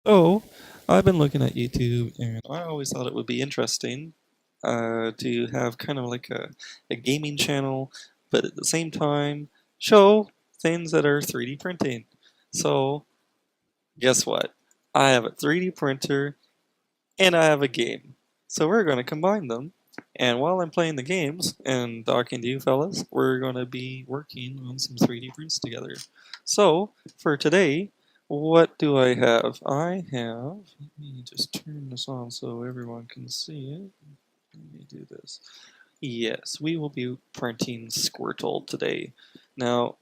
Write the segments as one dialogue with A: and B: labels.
A: So, I've been looking at YouTube, and I always thought it would be interesting to have kind of like a gaming channel, but at the same time show things that are 3D printing. So, guess what? I have a 3D printer and I have a game. So, we're going to combine them. And while I'm playing the games and talking to you fellas, we're going to be working on some 3D prints together. So, for today, what do I have? Let me just turn this on so everyone can see it. Let me do this. Yes, we will be printing Squirtle today. Now,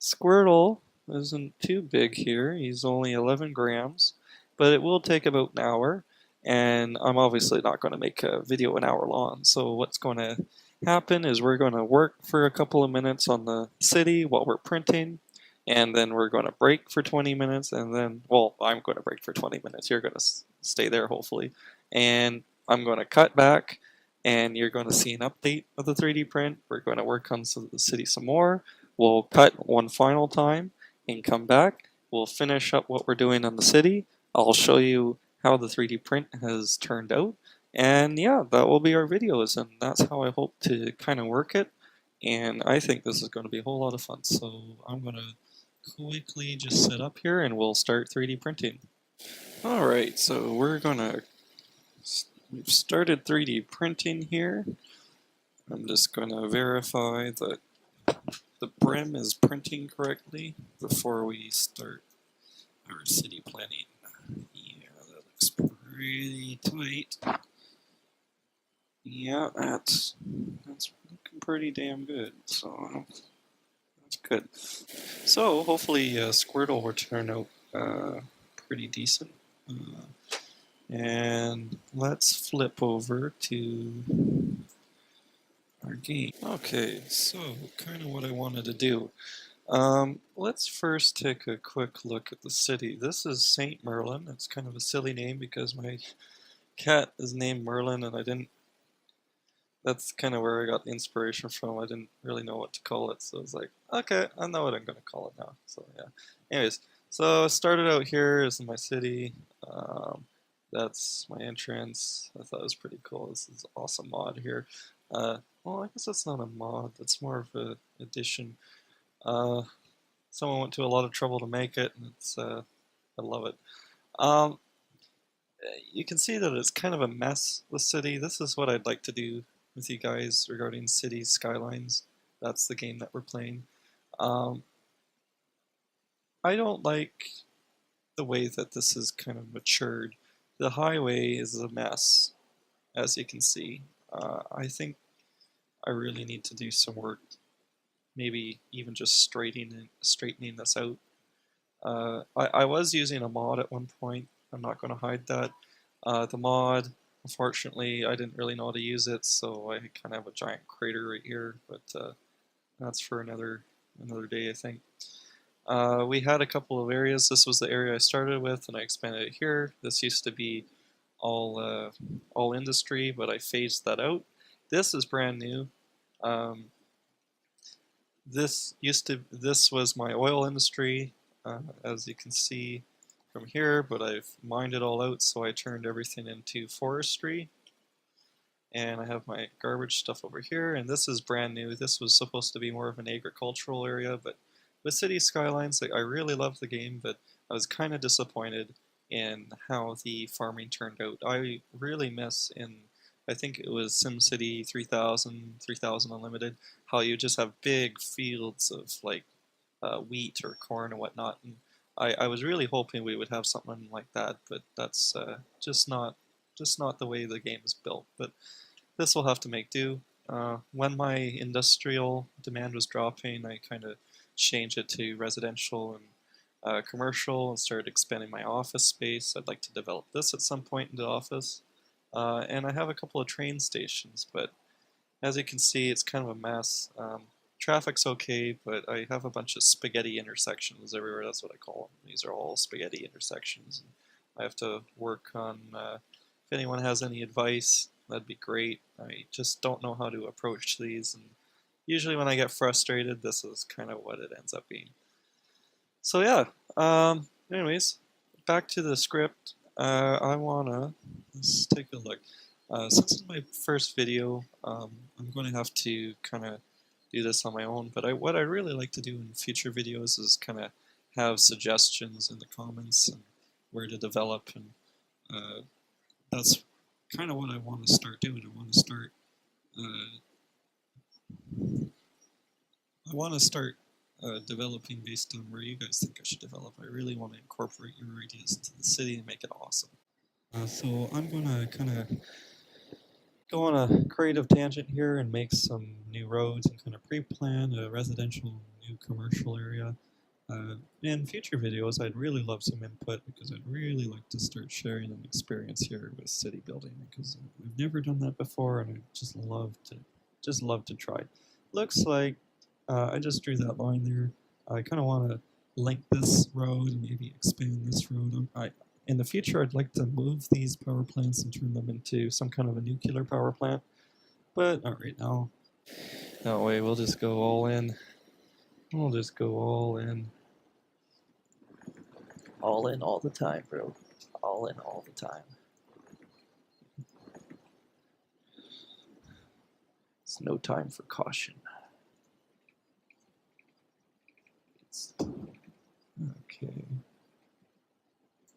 A: Squirtle isn't too big here. He's only 11 grams, but it will take about an hour. And I'm obviously not going to make a video an hour long. So what's going to happen is we're going to work for a couple of minutes on the city while we're printing. And then we're going to break for 20 minutes. And then, well, I'm going to break for 20 minutes. You're going to stay there, hopefully. And I'm going to cut back and you're going to see an update of the 3D print. We're going to work on the city some more. We'll cut one final time and come back. We'll finish up what we're doing on the city. I'll show you how the 3D print has turned out. And yeah, that will be our videos, and that's how I hope to kind of work it. And I think this is going to be a whole lot of fun. So I'm going to quickly just set up here and we'll start 3D printing. Alright, so we've started 3D printing here. I'm just going to verify that the brim is printing correctly before we start our city planning. Yeah, that looks pretty tight. Yeah, that's looking pretty damn good. So that's good. So hopefully Squirtle will turn out pretty decent. And let's flip over to our game. Okay, so kind of what I wanted to do. Let's first take a quick look at the city. This is St. Merlin. It's kind of a silly name because my cat is named Merlin and I didn't, that's kind of where I got the inspiration from. I didn't really know what to call it, so I was like, okay, I know what I'm going to call it now. So yeah. Anyways, so I started out here is my city. That's my entrance. I thought it was pretty cool. This is an awesome mod here. Well, I guess that's not a mod. That's more of an addition. Uh, Someone went to a lot of trouble to make it, and I love it. Um, you can see that it's kind of a mess, the city. This is what I'd like to do with you guys regarding cities, Skylines. That's the game that we're playing. Um, I don't like the way that this is kind of matured. The highway is a mess, as you can see. I think I really need to do some work, maybe even just straightening this out. I was using a mod at one point. I'm not going to hide that. The mod, unfortunately, I didn't really know how to use it, so I kind of have a giant crater right here, but that's for another day, I think. We had a couple of areas. This was the area I started with, and I expanded it here. This used to be all industry, but I phased that out. This is brand new. Um, this was my oil industry, as you can see from here, but I've mined it all out, so I turned everything into forestry. And I have my garbage stuff over here, and this is brand new. This was supposed to be more of an agricultural area, but with City Skylines, I really loved the game, but I was kind of disappointed in how the farming turned out. I really miss I think it was SimCity 3000, 3000 Unlimited, how you just have big fields of like wheat or corn and whatnot. And I was really hoping we would have something like that, but that's just not the way the game is built. But this will have to make do. When my industrial demand was dropping, I kind of changed it to residential and commercial and started expanding my office space. I'd like to develop this at some point in the office. And I have a couple of train stations, but as you can see, it's kind of a mess. Traffic's okay, but I have a bunch of spaghetti intersections everywhere. That's what I call them. These are all spaghetti intersections. And I have to work on, if anyone has any advice, that'd be great. I just don't know how to approach these, and usually when I get frustrated, this is kind of what it ends up being. So yeah, anyways, back to the script. Let's take a look. Since it's my first video, I'm going to have to kind of do this on my own, but what I really like to do in future videos is kind of have suggestions in the comments and where to develop, and that's kind of what I want to start doing. I want to start developing based on where you guys think I should develop. I really want to incorporate your ideas into the city and make it awesome. So I'm going to kind of go on a creative tangent here and make some new roads and kind of pre-plan a residential new commercial area. In future videos, I'd really love some input because I'd really like to start sharing an experience here with city building because I've never done that before and I'd just love to try. Looks like I just drew that line there. I kind of want to link this road and maybe expand this road. In the future, I'd like to move these power plants and turn them into some kind of a nuclear power plant, but not right now. No way, we'll just go all in. We'll just go all in. All in all the time, bro. All in all the time. It's no time for caution. Okay.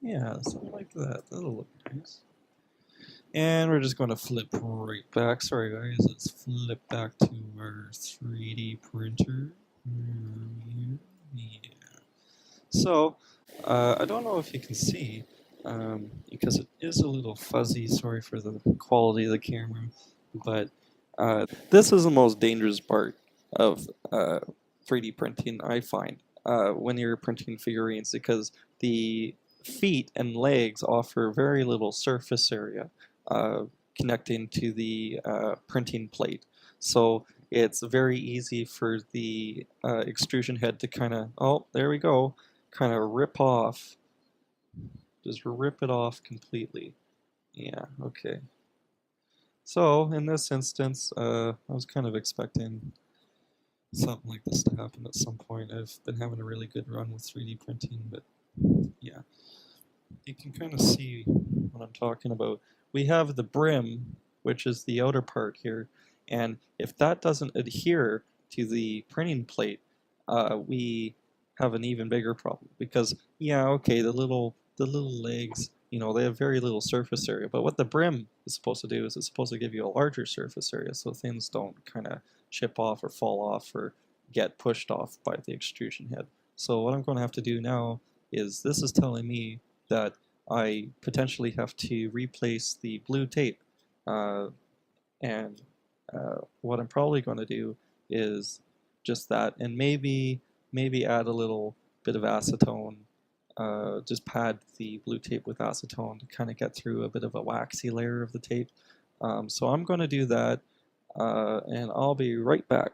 A: Yeah, something like that. That'll look nice. And we're just going to flip right back. Sorry guys, let's flip back to our 3D printer. Yeah. So, I don't know if you can see, because it is a little fuzzy, sorry for the quality of the camera, but this is the most dangerous part of 3D printing, I find, when you're printing figurines, because the feet and legs offer very little surface area connecting to the printing plate. So it's very easy for the extrusion head to kind of, oh, there we go, kind of just rip it off completely. Yeah, okay. So in this instance, I was kind of expecting something like this to happen at some point. I've been having a really good run with 3D printing, but yeah. You can kind of see what I'm talking about. We have the brim, which is the outer part here, and if that doesn't adhere to the printing plate, we have an even bigger problem because, yeah, okay, the little legs, they have very little surface area, but what the brim is supposed to do is it's supposed to give you a larger surface area so things don't kind of chip off or fall off or get pushed off by the extrusion head. So what I'm going to have to do now is this is telling me that I potentially have to replace the blue tape. And what I'm probably going to do is just that, and maybe add a little bit of acetone, just pad the blue tape with acetone to kind of get through a bit of a waxy layer of the tape. So I'm going to do that, and I'll be right back.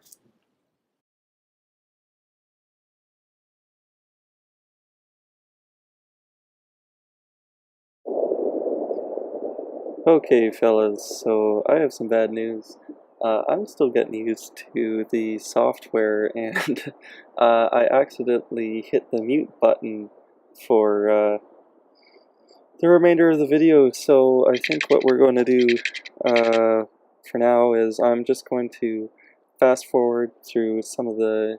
A: Okay, fellas, so I have some bad news. I'm still getting used to the software, and I accidentally hit the mute button for the remainder of the video, so I think what we're going to do for now is I'm just going to fast forward through some of the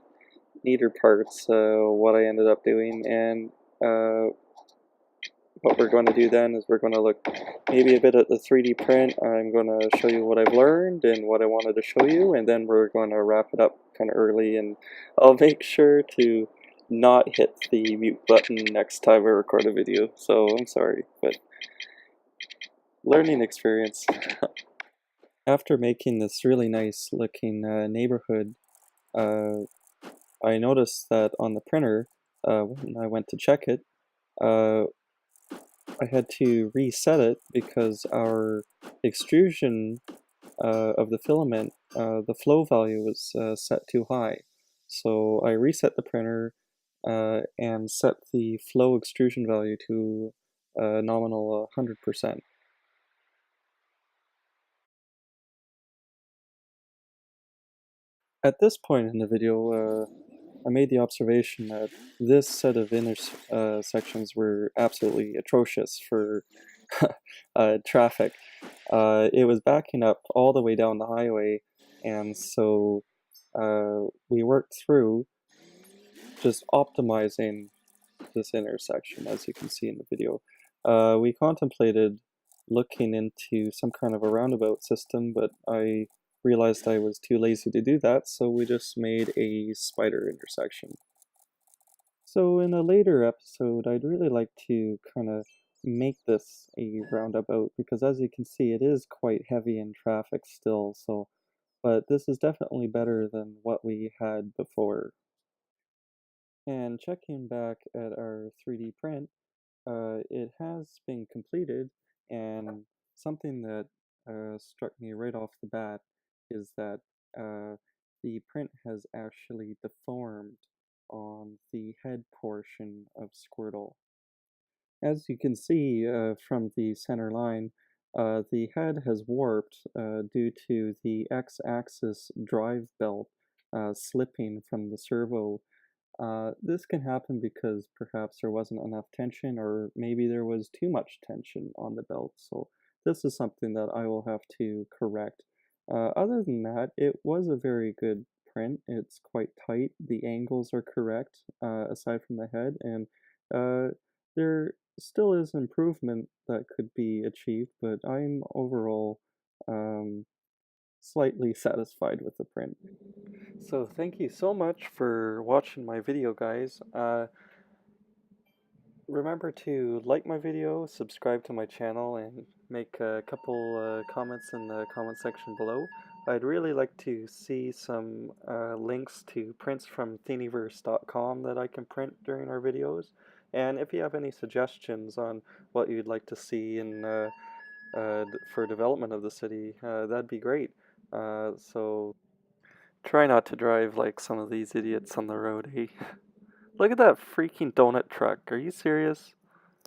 A: neater parts, what I ended up doing, and what we're going to do then is we're going to look maybe a bit at the 3D print. I'm going to show you what I've learned and what I wanted to show you, and then we're going to wrap it up kind of early, and I'll make sure to not hit the mute button next time I record a video, so I'm sorry, but learning experience. After making this really nice looking neighborhood, I noticed that on the printer, when I went to check it, I had to reset it because our extrusion of the filament, the flow value was set too high. So I reset the printer and set the flow extrusion value to a nominal 100%. At this point in the video, I made the observation that this set of intersections were absolutely atrocious for traffic. It was backing up all the way down the highway, and so we worked through just optimizing this intersection, as you can see in the video. We contemplated looking into some kind of a roundabout system, but I realized I was too lazy to do that, so we just made a spider intersection. So in a later episode, I'd really like to kind of make this a roundabout because as you can see, it is quite heavy in traffic still, so but this is definitely better than what we had before. And checking back at our 3D print, it has been completed, and something that struck me right off the bat is that the print has actually deformed on the head portion of Squirtle. As you can see from the center line, the head has warped due to the x-axis drive belt slipping from the servo. This can happen because perhaps there wasn't enough tension or maybe there was too much tension on the belt. So this is something that I will have to correct. Other than that, it was a very good print. It's quite tight. The angles are correct aside from the head, and there still is improvement that could be achieved, but I'm overall slightly satisfied with the print. So thank you so much for watching my video, guys. Remember to like my video, subscribe to my channel, and make a couple comments in the comment section below. I'd really like to see some links to prints from Thingiverse.com that I can print during our videos. And if you have any suggestions on what you'd like to see in for development of the city, that'd be great. So try not to drive like some of these idiots on the road, eh? Look at that freaking donut truck. Are you serious?